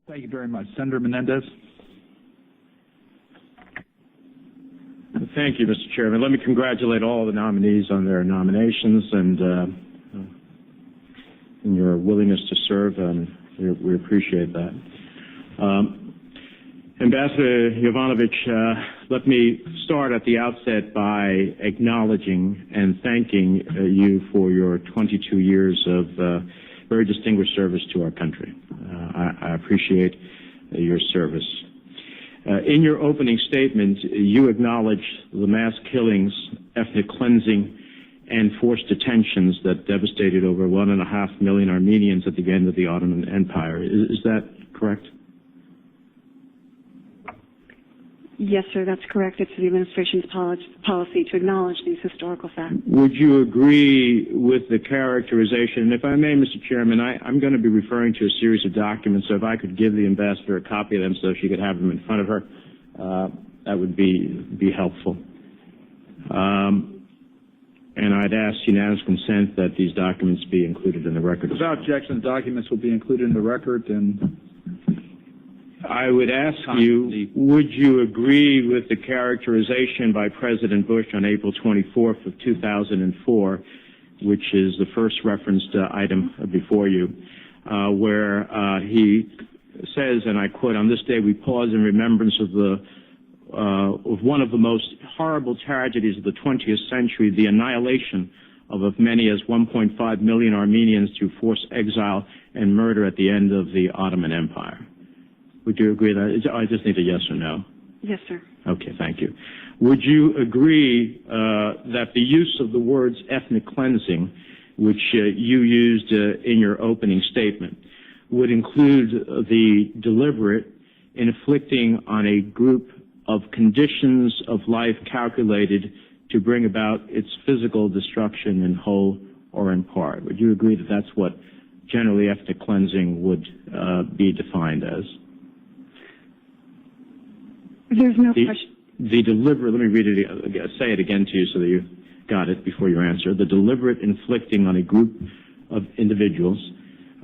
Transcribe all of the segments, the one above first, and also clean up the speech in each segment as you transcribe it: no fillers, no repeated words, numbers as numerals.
Thank you very much. Senator Menendez. Thank you, Mr. Chairman. Let me congratulate all the nominees on their nominations and your willingness to serve, and we appreciate that. Ambassador Yovanovitch, let me start at the outset by acknowledging and thanking you for your 22 years of very distinguished service to our country. I appreciate your service. In your opening statement, you acknowledged the mass killings, ethnic cleansing, and forced detentions that devastated over 1.5 million Armenians at the end of the Ottoman Empire. Is that correct? Yes, sir, that's correct. It's the administration's policy to acknowledge these historical facts. Would you agree with the characterization? And if I may, Mr. Chairman, I'm going to be referring to a series of documents, so if I could give the ambassador a copy of them so she could have them in front of her, that would be helpful. And I'd ask unanimous consent that these documents be included in the record. Without objection, the documents will be included in the record. And I would ask you, would you agree with the characterization by President Bush on April 24th of 2004, which is the first referenced item before you, where he says, and I quote, "On this day we pause in remembrance of one of the most horrible tragedies of the 20th century, the annihilation of as many as 1.5 million Armenians through forced exile and murder at the end of the Ottoman Empire." Would you agree with that? I just need a yes or no. Yes, sir. Okay, thank you. Would you agree that the use of the words ethnic cleansing, which you used in your opening statement, would include the deliberate inflicting on a group of conditions of life calculated to bring about its physical destruction in whole or in part? Would you agree that that's what generally ethnic cleansing would be defined as? There's no question. The deliberate, let me read it, say it again to you so that you got it before you answer. The deliberate inflicting on a group of individuals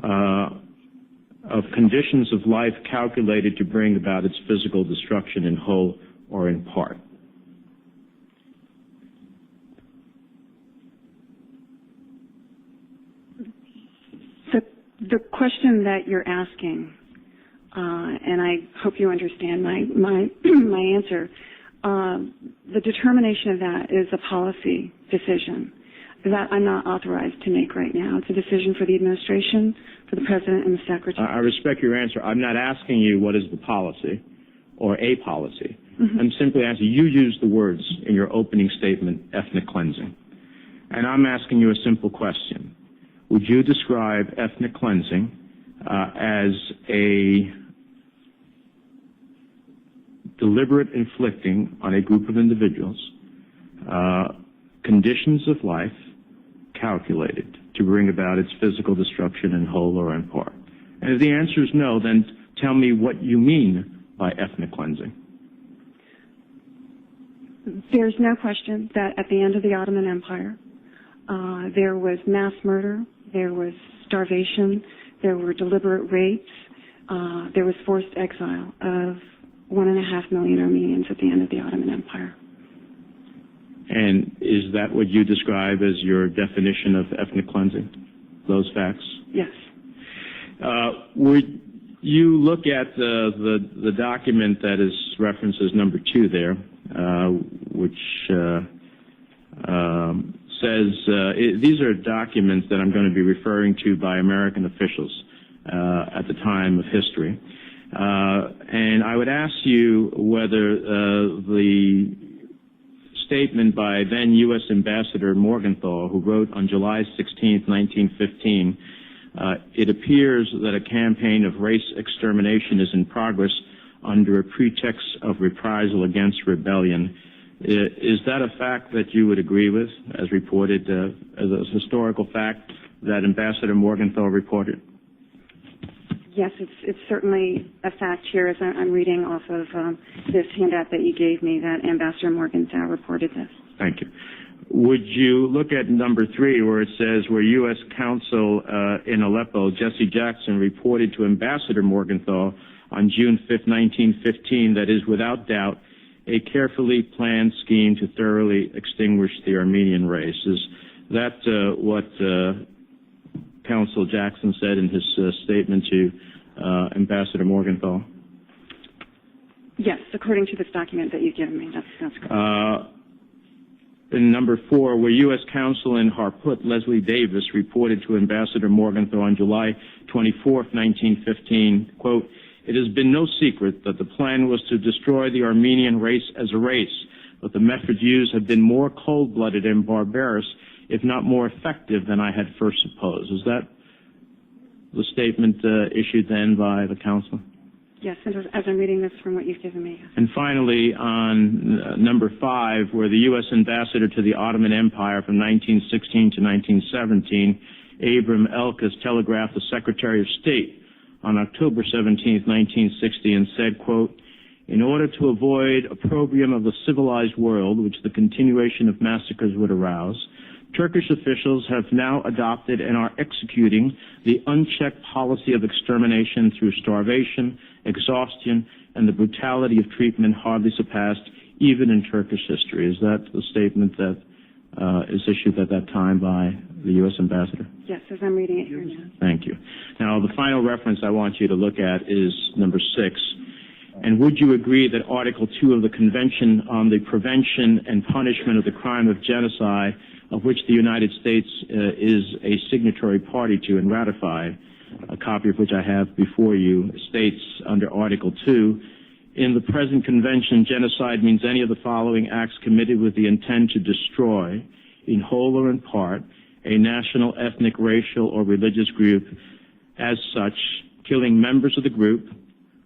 of conditions of life calculated to bring about its physical destruction in whole or in part. The question that you're asking, and I hope you understand my answer, the determination of that is a policy decision that I'm not authorized to make right now. It's a decision for the administration, for the president, and the secretary. I respect your answer. I'm not asking you what is the policy or a policy. Mm-hmm. I'm simply asking you used the words in your opening statement, ethnic cleansing. And I'm asking you a simple question. Would you describe ethnic cleansing as a deliberate inflicting on a group of individuals conditions of life calculated to bring about its physical destruction in whole or in part? And if the answer is no, then tell me what you mean by ethnic cleansing. There's no question that at the end of the Ottoman Empire, there was mass murder, there was starvation, there were deliberate rapes, there was forced exile of 1.5 million Armenians at the end of the Ottoman Empire. And is that what you describe as your definition of ethnic cleansing, those facts? Yes. Would you look at the document that is referenced as number 2 there, which says, these are documents that I'm going to be referring to by American officials at the time of history. And I would ask you whether the statement by then U.S. Ambassador Morgenthau, who wrote on July 16, 1915, it appears that a campaign of race extermination is in progress under a pretext of reprisal against rebellion. Is that a fact that you would agree with, as reported, as a historical fact that Ambassador Morgenthau reported? Yes, it's certainly a fact here, as I'm reading off of this handout that you gave me, that Ambassador Morgenthau reported this. Thank you. would you look at number 3 where it says where U.S. Consul in Aleppo, Jesse Jackson, reported to Ambassador Morgenthau on June 5, 1915, that is without doubt a carefully planned scheme to thoroughly extinguish the Armenian race. Is that what Consul Jackson said in his statement to Ambassador Morgenthau? Yes, according to this document that you've given me, that's correct. In number 4, where U.S. Consul in Harput, Leslie Davis, reported to Ambassador Morgenthau on July 24, 1915, quote, "It has been no secret that the plan was to destroy the Armenian race as a race, but the methods used have been more cold-blooded and barbarous, if not more effective than I had first supposed." Is that the statement issued then by the Council? Yes, as I'm reading this from what you've given me. Yes. And finally, on number 5, where the U.S. Ambassador to the Ottoman Empire from 1916 to 1917, Abram Elkes, telegraphed the Secretary of State on October 17, 1960, and said, quote, "In order to avoid opprobrium of the civilized world, which the continuation of massacres would arouse, Turkish officials have now adopted and are executing the unchecked policy of extermination through starvation, exhaustion, and the brutality of treatment hardly surpassed even in Turkish history." Is that the statement that is issued at that time by the U.S. Ambassador? Yes, as I'm reading it here now. Thank you. Now, the final reference I want you to look at is number 6. And would you agree that Article 2 of the Convention on the Prevention and Punishment of the Crime of Genocide, of which the United States is a signatory party to and ratified, a copy of which I have before you, states under Article 2, "In the present convention, genocide means any of the following acts committed with the intent to destroy, in whole or in part, a national, ethnic, racial, or religious group as such, killing members of the group,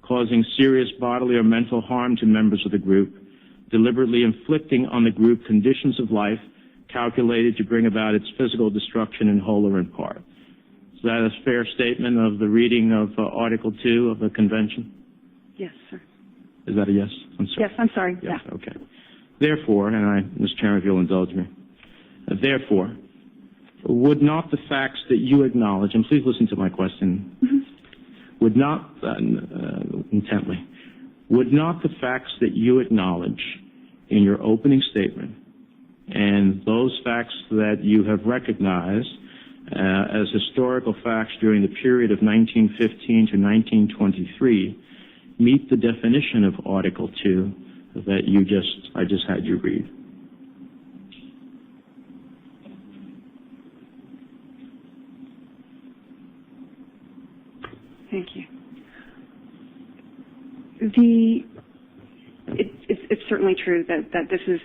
causing serious bodily or mental harm to members of the group, deliberately inflicting on the group conditions of life calculated to bring about its physical destruction in whole or in part." Is that a fair statement of the reading of Article 2 of the Convention? Yes, sir. Is that a yes? I'm sorry. Yes, I'm sorry. Yes, yeah. okay. Therefore, Mr. Chairman, if you'll indulge me, therefore, would not the facts that you acknowledge, and please listen to my question, would not, intently, would not the facts that you acknowledge in your opening statement and those facts that you have recognized as historical facts during the period of 1915 to 1923 meet the definition of Article 2 that I just had you read? Thank you. It's certainly true that this is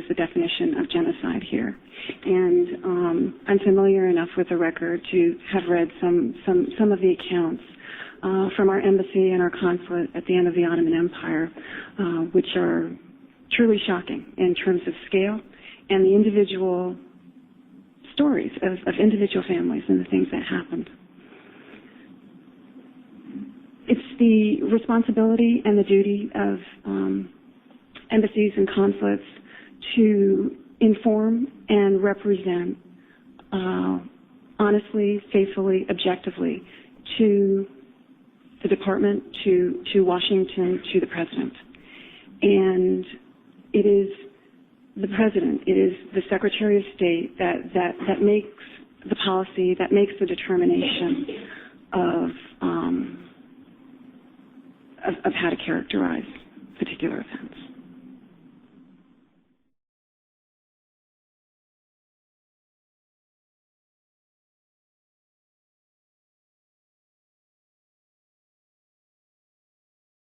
the definition of genocide here, and I'm familiar enough with the record to have read some of the accounts from our embassy and our consulate at the end of the Ottoman Empire, which are truly shocking in terms of scale and the individual stories of individual families and the things that happened. It's the responsibility and the duty of embassies and consulates to inform and represent honestly, faithfully, objectively to the department, to Washington, to the president. And it is the president, it is the Secretary of State that makes the policy, that makes the determination of how to characterize particular events.